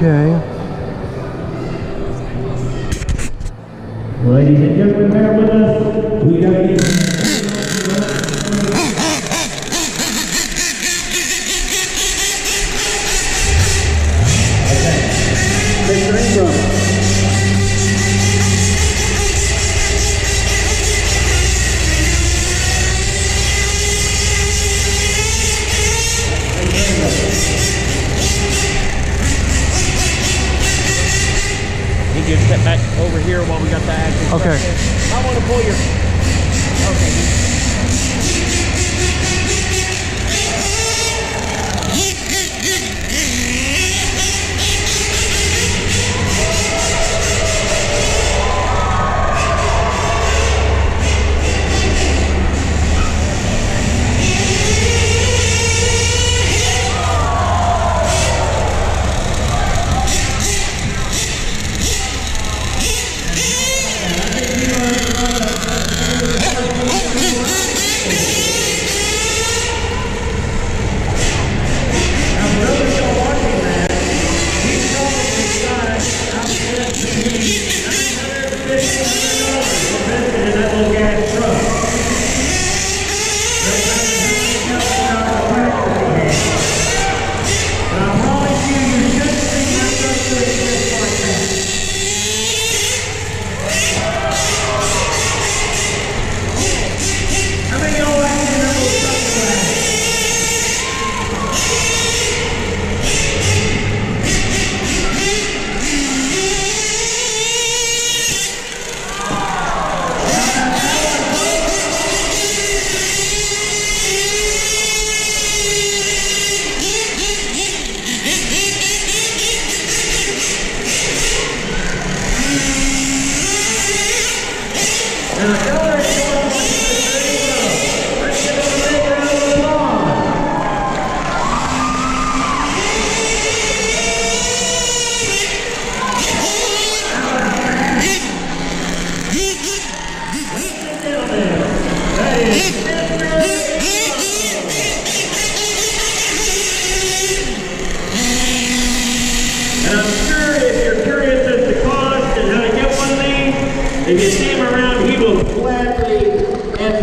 Okay. Ladies and gentlemen, bear with us. We got to Mr. Ingram. You can step back over here while we got the action. Okay. I want to pull your. Okay. And I'm sure if you're curious as to cost and how to get one of these, if you see him around, he will gladly